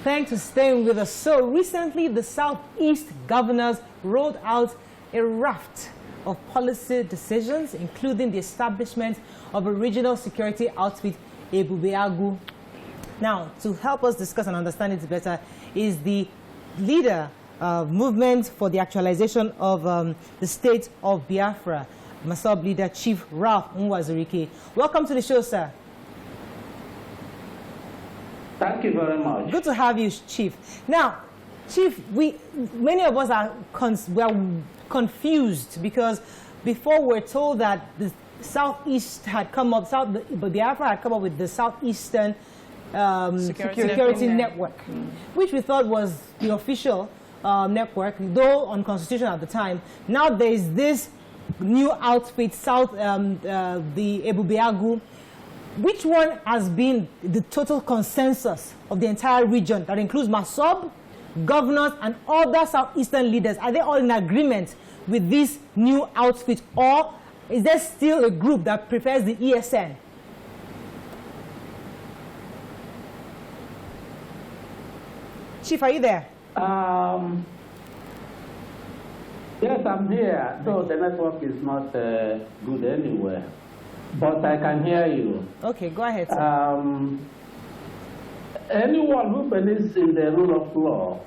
Thanks for staying with us. So recently, the Southeast governors rolled out a raft of policy decisions, including the establishment of a regional security outfit, Ebube Agu. Now, to help us discuss and understand it better, is the leader of movement for the actualization of the state of Biafra, Masob leader Chief Ralph Nwazurike. Welcome to the show, sir. Thank you very much. Good to have you, Chief. Now, Chief, many of us are confused because before we're told that the Southeast had come up, Biafra had come up with the Southeastern Security Network, which we thought was the official network, though unconstitutional at the time. Now there is this new outfit, the Ebube Agu. Which one has been the total consensus of the entire region that includes Masob, governors, and other Southeastern leaders? Are they all in agreement with this new outfit, or is there still a group that prefers the ESN? Chief, are you there? Yes, I'm here, though the network is not good anywhere. But I can hear you. Okay, go ahead, sir. Anyone who believes in the rule of law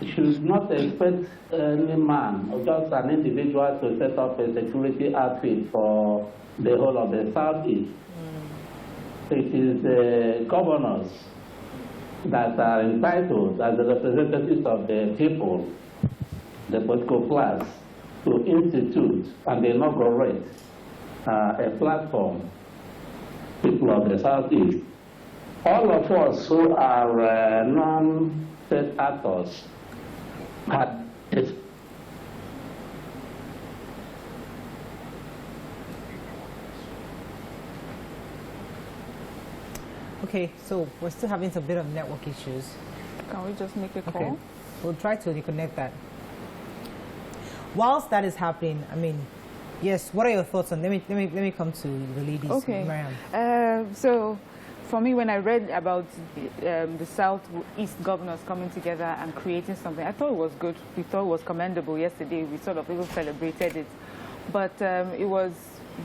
should not expect any man or just an individual to set up a security outfit for the whole of the Southeast. It is the governors that are entitled as the representatives of the people, the political class, to institute and inaugurate a platform, people of the Southeast. All of us who are non-state actors had it. Okay, so we're still having some bit of network issues. Can we just make a call? Okay, we'll try to reconnect that. Whilst that is happening, I mean, yes, what are your thoughts on? Let me come to the ladies. Okay. Mariam. So, for me, when I read about the Southeast governors coming together and creating something, I thought it was good. We thought it was commendable yesterday. We sort of even celebrated it. But it was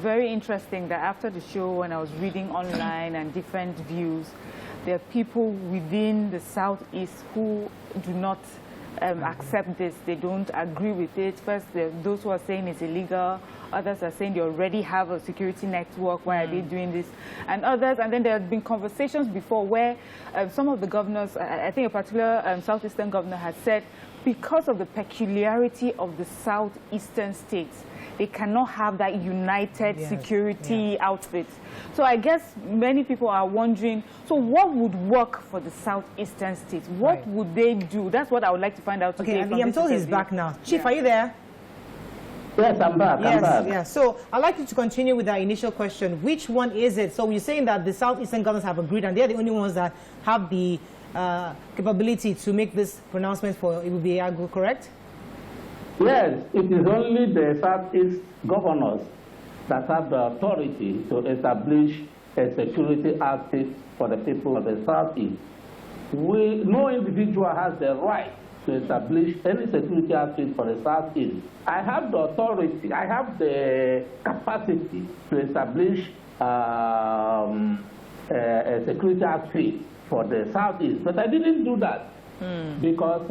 very interesting that after the show, when I was reading online and different views, there are people within the Southeast who do not accept this. They don't agree with it. First, those who are saying it's illegal. Others are saying they already have a security network. Why are they doing this? And others, and then there have been conversations before where some of the governors, I think a particular Southeastern governor had said, because of the peculiarity of the Southeastern states, they cannot have that united security outfit. So I guess many people are wondering, so what would work for the Southeastern states? What would they do? That's what I would like to find out today. Okay, I'm told he's back now. Chief, are you there? Yes, I'm back. Yes, I'm back. yes. So I'd like you to continue with our initial question. Which one is it? So you're saying that the Southeastern governors have agreed, and they're the only ones that have the capability to make this pronouncement for Ebube Agu, correct? Yes, it is only the Southeast governors that have the authority to establish a security outfit for the people of the Southeast. No individual has the right to establish any security outfit for the Southeast. I have the authority, I have the capacity to establish a security outfit for the Southeast, but I didn't do that because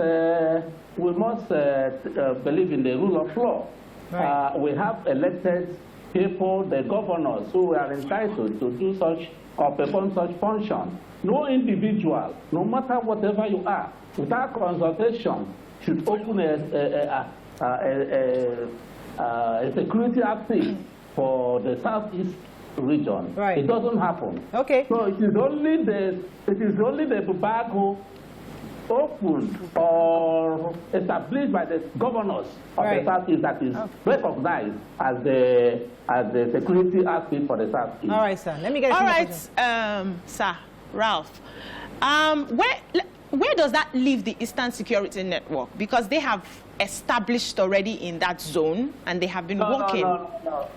we must believe in the rule of law. Right. We have elected people, the governors, who are entitled to do such or perform such function. No individual, no matter whatever you are, without consultation, should open a security outfit for the Southeast region. Right. It doesn't happen. Okay. So it is only the tobacco opened or established by the governors of the Southeast that is recognized as the security outfit for the Southeast. All right, sir. Let me get a All right, sir, Ralph. Where does that leave the Eastern Security Network? Because they have established already in that zone and they have been working. No.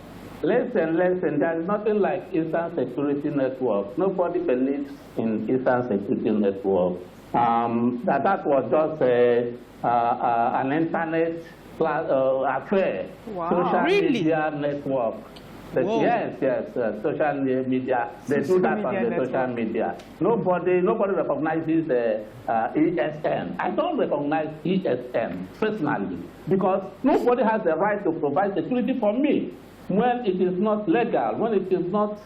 Listen, there is nothing like Eastern Security Network. Nobody believes in Eastern Security Network. that was just an internet affair, Wow. social Really? media network. Whoa. Yes, social media. They do that on the social media. Nobody recognizes ESN. I don't recognize ESN personally because nobody has the right to provide security for me when it is not legal, when it is not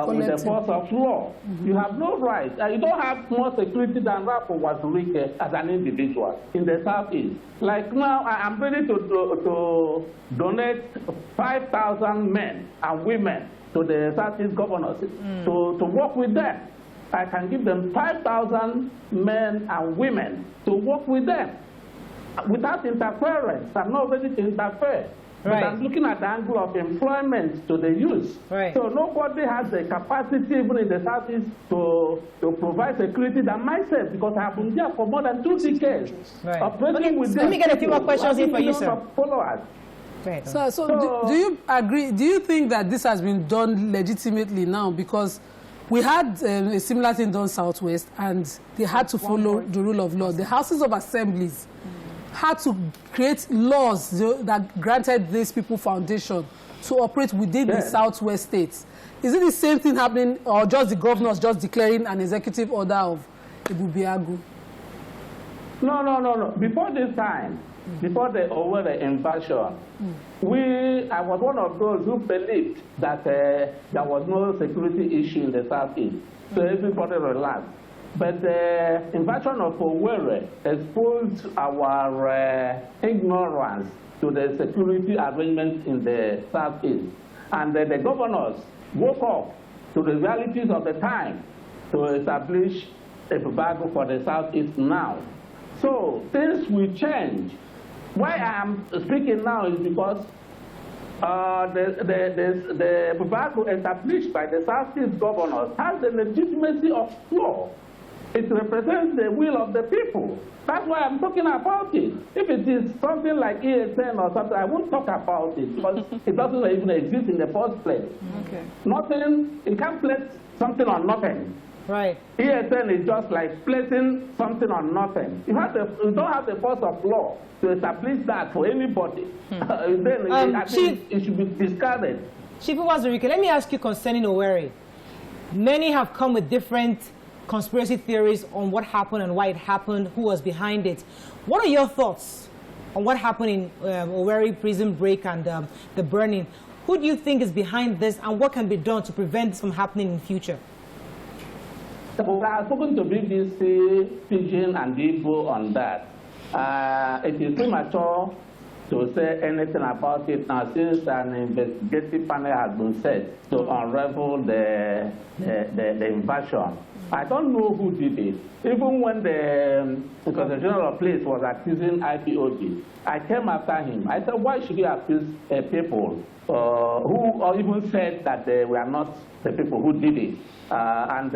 with the force of law. You have no right. You don't have more security than Rapo Wazurike as an individual in the Southeast. Like now, I am ready to donate 5,000 men and women to the Southeast governors to work with them. I can give them 5,000 men and women to work with them without interference. I'm not ready to interfere. Right. But I'm looking at the angle of employment to the youth. Right. So nobody has the capacity, even in the Southeast, to provide security than myself, because I have been there for more than 2 decades. Right. Operating with Let me get a few more people, questions in for you, millions sir. of followers. Right. So do you agree? Do you think that this has been done legitimately now? Because we had a similar thing done Southwest, and they had to follow the rule of law. The houses of assemblies had to create laws that granted these people foundation to operate within the Southwest states. Is it the same thing happening, or just the governors just declaring an executive order of Ebubeagụ? No. Before this time, before the Owerri invasion, I was one of those who believed that there was no security issue in the Southeast. So everybody relaxed. But the invasion of Owerri exposed our ignorance to the security arrangements in the Southeast. And the governors woke up to the realities of the time to establish Ebubeagụ for the Southeast now. So things will change. Why I am speaking now is because the Ebubeagụ established by the Southeast governors has the legitimacy of law. It represents the will of the people. That's why I'm talking about it. If it is something like ESN or something, I won't talk about it because it doesn't even exist in the first place. Okay. Nothing, you can't place something on nothing. Right. ESN is just like placing something on nothing. You don't have the force of law to establish that for anybody. Then I think it should be discarded. Chief Wazurike, let me ask you concerning Owerri. Many have come with different conspiracy theories on what happened and why it happened, who was behind it. What are your thoughts on what happened in Owerri prison break and the burning? Who do you think is behind this, and what can be done to prevent this from happening in the future? Well, I've spoken to BBC, Pidgin, and Igbo on that. It is premature to say anything about it now, since an investigative panel has been set to unravel the invasion. I don't know who did it. Even when the Inspector General of Police was accusing IPOB, I came after him. I said, why should you accuse people who even said that they were not the people who did it? And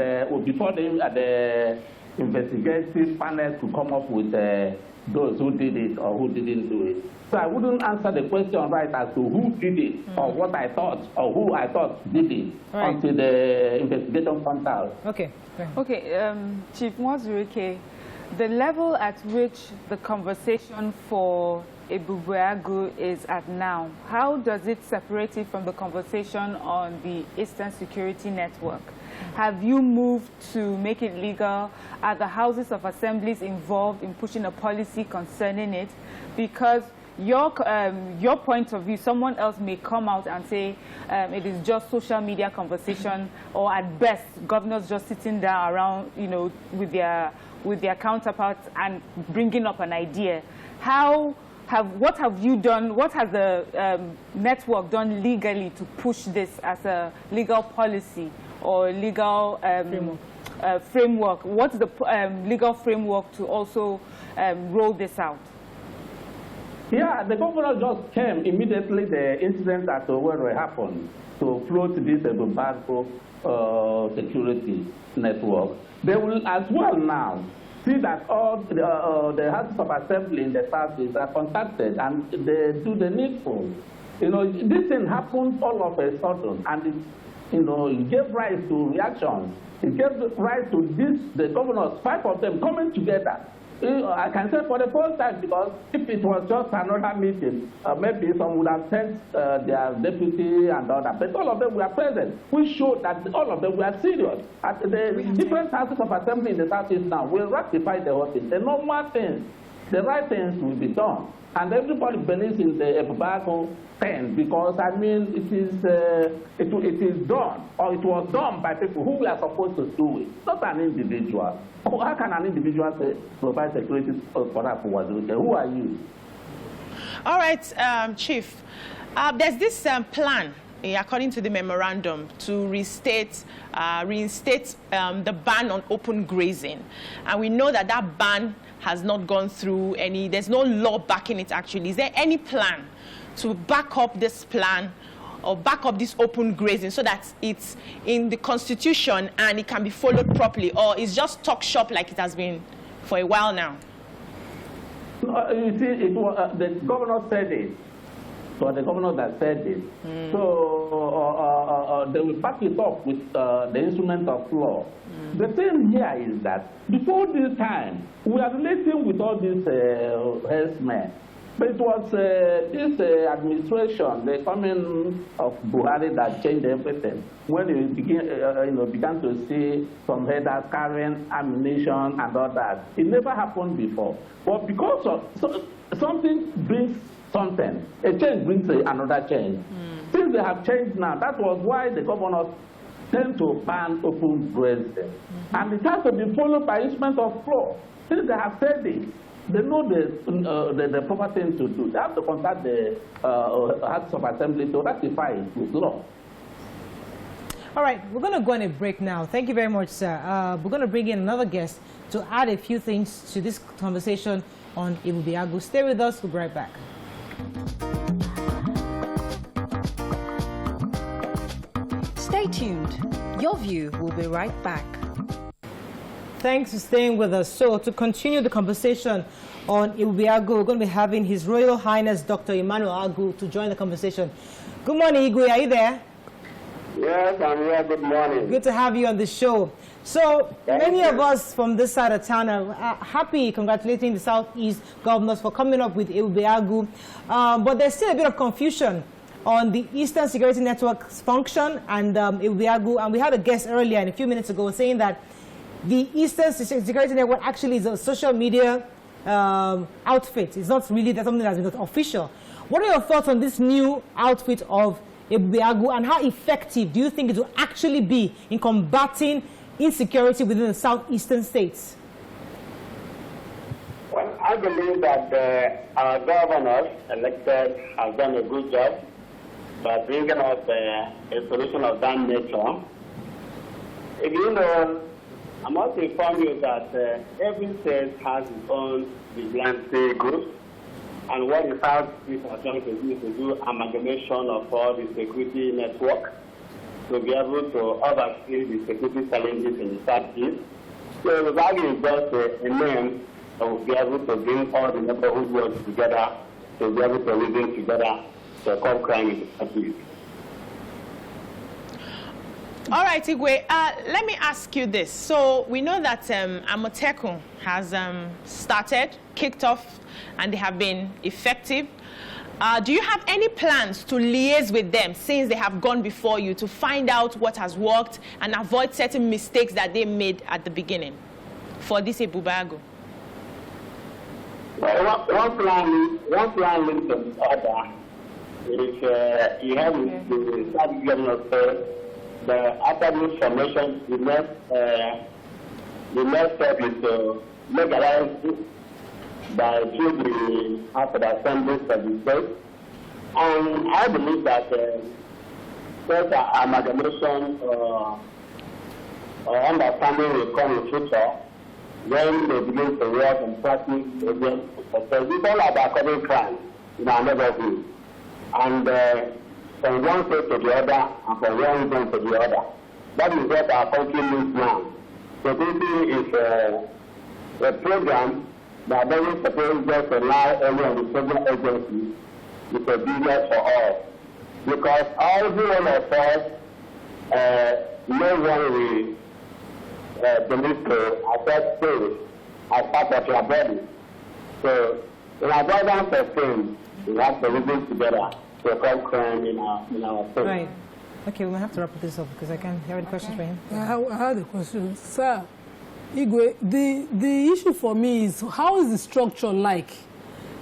before the investigative panel to come up with those who did it or who didn't do it. So I wouldn't answer the question right as to who did it or what I thought or who I thought did it until the investigation comes out. Okay. Okay, Chief Wazurike, the level at which the conversation for Ebubeagụ is at now, how does it separate it from the conversation on the Eastern Security Network? Have you moved to make it legal? Are the houses of assemblies involved in pushing a policy concerning it? Because your point of view, someone else may come out and say it is just social media conversation, or at best, governors just sitting down around, with their counterparts and bringing up an idea. What have you done? What has the network done legally to push this as a legal policy or legal framework? What's the legal framework to also roll this out? Yeah, the governor just came immediately the incident at Owerri happened to float this Ebubeagụ security network. They will as well now see that all the houses of assembly in the Southeast are contacted and they do the needful. This thing happened all of a sudden, and it gave rise to reactions It gave the right to the governors, 5 of them coming together. I can say for the first time, because if it was just another meeting, maybe some would have sent their deputy and all that. But all of them were present. We showed that all of them were serious. At the different houses of assembly in the Southeast now will ratify the whole thing. The normal things, the right things will be done. And everybody believes in the Ebubako pen, because I mean it is done, or it was done by people who were supposed to do it, not an individual. How can an individual provide security for that? Who are you? All right, Chief. There's this plan, according to the memorandum, to reinstate the ban on open grazing, and we know that that ban has not gone through any. There's no law backing it. Actually, is there any plan to back up this plan or back up this open grazing so that it's in the Constitution and it can be followed properly, or it's just talk shop like it has been for a while now? You see, it was, the governor said it. So the governor that said it. So they will back it up with the instrument of law. The thing here is that before this time, we are relating with all these herdsmen. But it was this administration, the coming of Buhari, that changed everything. When you began to see some herders carrying ammunition and all that, it never happened before. But because of something brings something, a change brings another change. Since they have changed now, that was why the governors tend to ban open grazing. And it has to be followed by instrument of law. Since they have said it, they know the proper thing to do. They have to contact the House of Assembly to ratify it with law. All right, we're going to go on a break now. Thank you very much, sir. We're going to bring in another guest to add a few things to this conversation on Ibubiagu. Stay with us. We'll be right back. Stay tuned. Your View will be right back. Thanks for staying with us. So, to continue the conversation on Ibubiagu, we're going to be having His Royal Highness Dr. Emmanuel Agu to join the conversation. Good morning, Igwe. Are you there? Yes, I'm here. Good morning. Good to have you on the show. So, many of us from this side of town are happy congratulating the Southeast governors for coming up with Ibubiagu. But there's still a bit of confusion on the Eastern Security Network's function and Ibubiagu. And we had a guest earlier, and a few minutes ago, saying that the Eastern Security Network actually is a social media outfit. It's not really something that's been official. What are your thoughts on this new outfit of Ibubiagu, and how effective do you think it will actually be in combating insecurity within the southeastern states? Well, I believe that our governors elected have done a good job by bringing up a solution of that nature. If you know, I must inform you that every state has its own vigilante groups, and what the Southeast are trying to do is to do amalgamation of all the security network to be able to oversee the security challenges in the Southeast. So the value is just a name that will be able to bring all the neighborhood works together to be able to live together to curb crime in the Southeast. All right, Igwe, let me ask you this. So we know that Amotekun has kicked off, and they have been effective. Do you have any plans to liaise with them since they have gone before you to find out what has worked and avoid certain mistakes that they made at the beginning for this Ibubiagu? Well, one plan linked to the other. If you have the South governor after this formation, the next step is to legalize by through the House of Assembly of the state. And I believe that such amalgamation or understanding will come in the future when they begin to work and practice against. Because it's all about covering crime in our neighborhood. And from one state to the other, and from one region to the other. That is what our country needs now. So this is a program that doesn't suppose just rely only on the federal agencies. It's a business for all. Because every one of us, no one will the need to assess things as part of your body. So, in avoidance of things, we have to reason together to avoid crime in our state. Right. Okay, we're going to have to wrap this up because I can't have any questions for him. I had a question. Sir, Igwe, the issue for me is, how is the structure like?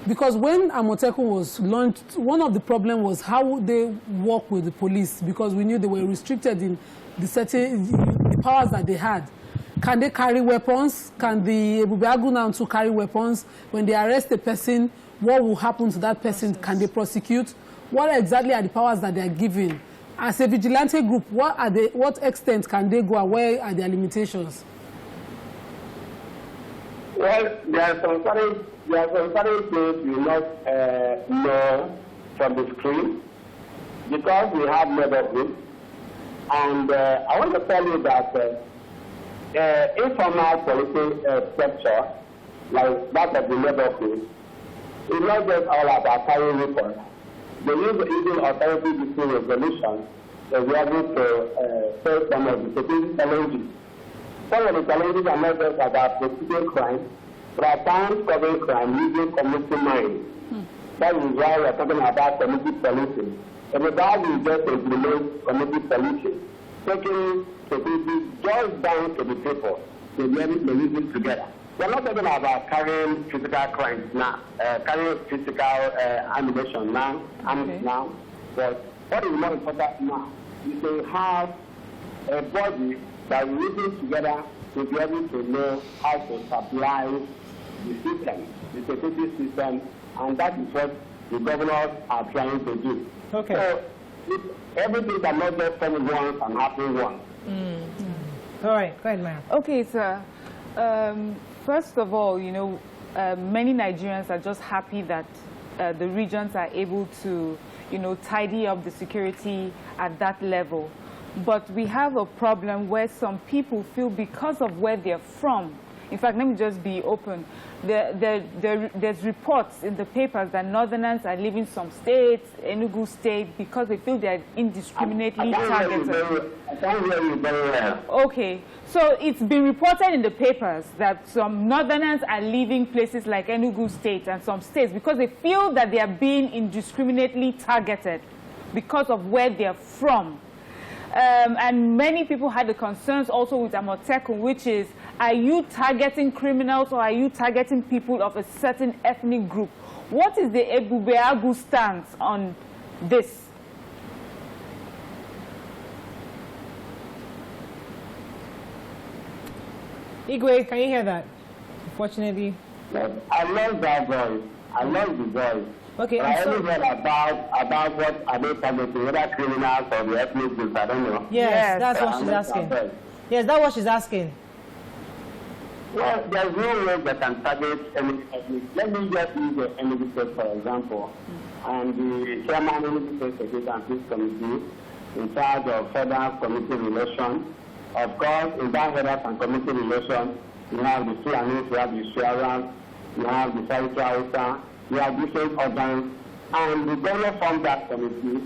Because when Amotekun was launched, one of the problems was how they work with the police, because we knew they were restricted in the powers that they had. Can they carry weapons? Can the Ebube now to carry weapons? When they arrest a person, what will happen to that person? Can they prosecute? What exactly are the powers that they are given? As a vigilante group, what extent can they go and where are their limitations? Well, there are some certain things you not know from the screen, because we have labor groups. And I want to tell you that informal political structure, like that of the labor group, is not just all about carrying weapons. They use using authority dispute resolution to be able to face some of the security challenges. Some of the challenges are not just about prosecuting crime, but at times covering crime using community mind. That is why we are talking about community policing. And the Bible is just implement community policing, taking security just down to the people to be able to live it together. We're not talking about carrying physical crimes now, carrying physical ammunition now, now. But what is more important now is to have a body that we live together to be able to know how to stabilize the system, the security system, and that is what the governors are trying to do. Okay. So everything cannot just come once and happen once. All right, go ahead, ma'am. Okay, sir. First of all, you know, many Nigerians are just happy that the regions are able to, you know, tidy up the security at that level. But we have a problem where some people feel because of where they're from. In fact, let me just be open. There's reports in the papers that Northerners are leaving some states, Enugu State, because they feel they're indiscriminately targeted. I can't hear you very well. Okay, so it's been reported in the papers that some Northerners are leaving places like Enugu State and some states because they feel that they are being indiscriminately targeted because of where they're from. And many people had the concerns also with Amotekun, which is, are you targeting criminals or are you targeting people of a certain ethnic group? What is the Ebube stance on this? Igwe, can you hear that? Unfortunately. Yes, I love that voice. I love the voice. Okay, I only heard about what are they targeting, whether criminals or the ethnic groups, I don't know. Yes, that's what she's asking. Yes, that's what she's asking. Well, there's no way they can target any ethnic. Let me just use the Enugu State, for example. And the chairman of the Enugu State Security and Peace Committee, in charge of federal community relations. Of course, in that federal and community relations, you have the CNS, you have the Shuarans, you have the Secretary Hausa, you have different organs, and the governor formed that committee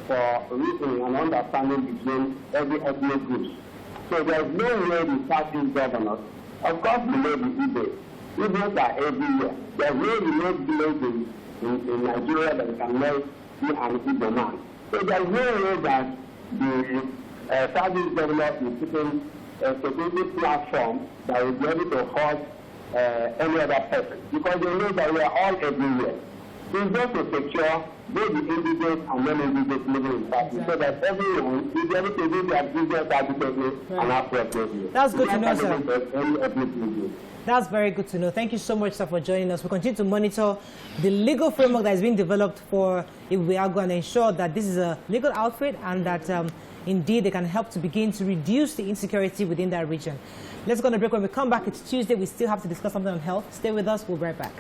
for reasoning and understanding between every ethnic groups. So there's no way the Southeast governors, of course we know the Igbo. Igbos are everywhere. There's no remote village in Nigeria that can make be an Igbo man. So there's no way that the Southeast governors is putting a security platform that will be able to hold any other person, because they know that we are all everywhere. It's just to secure both the individuals and non-individuals living in South, so that everyone will be able to do their business adequately and appropriately. That's good to know, sir. That's very good to know. Thank you so much, sir, for joining us. We'll continue to monitor the legal framework that is being developed for Iweagwu and ensure that this is a legal outfit and that indeed they can help to begin to reduce the insecurity within that region. Let's go on a break. When we come back, it's Tuesday. We still have to discuss something on health. Stay with us. We'll be right back.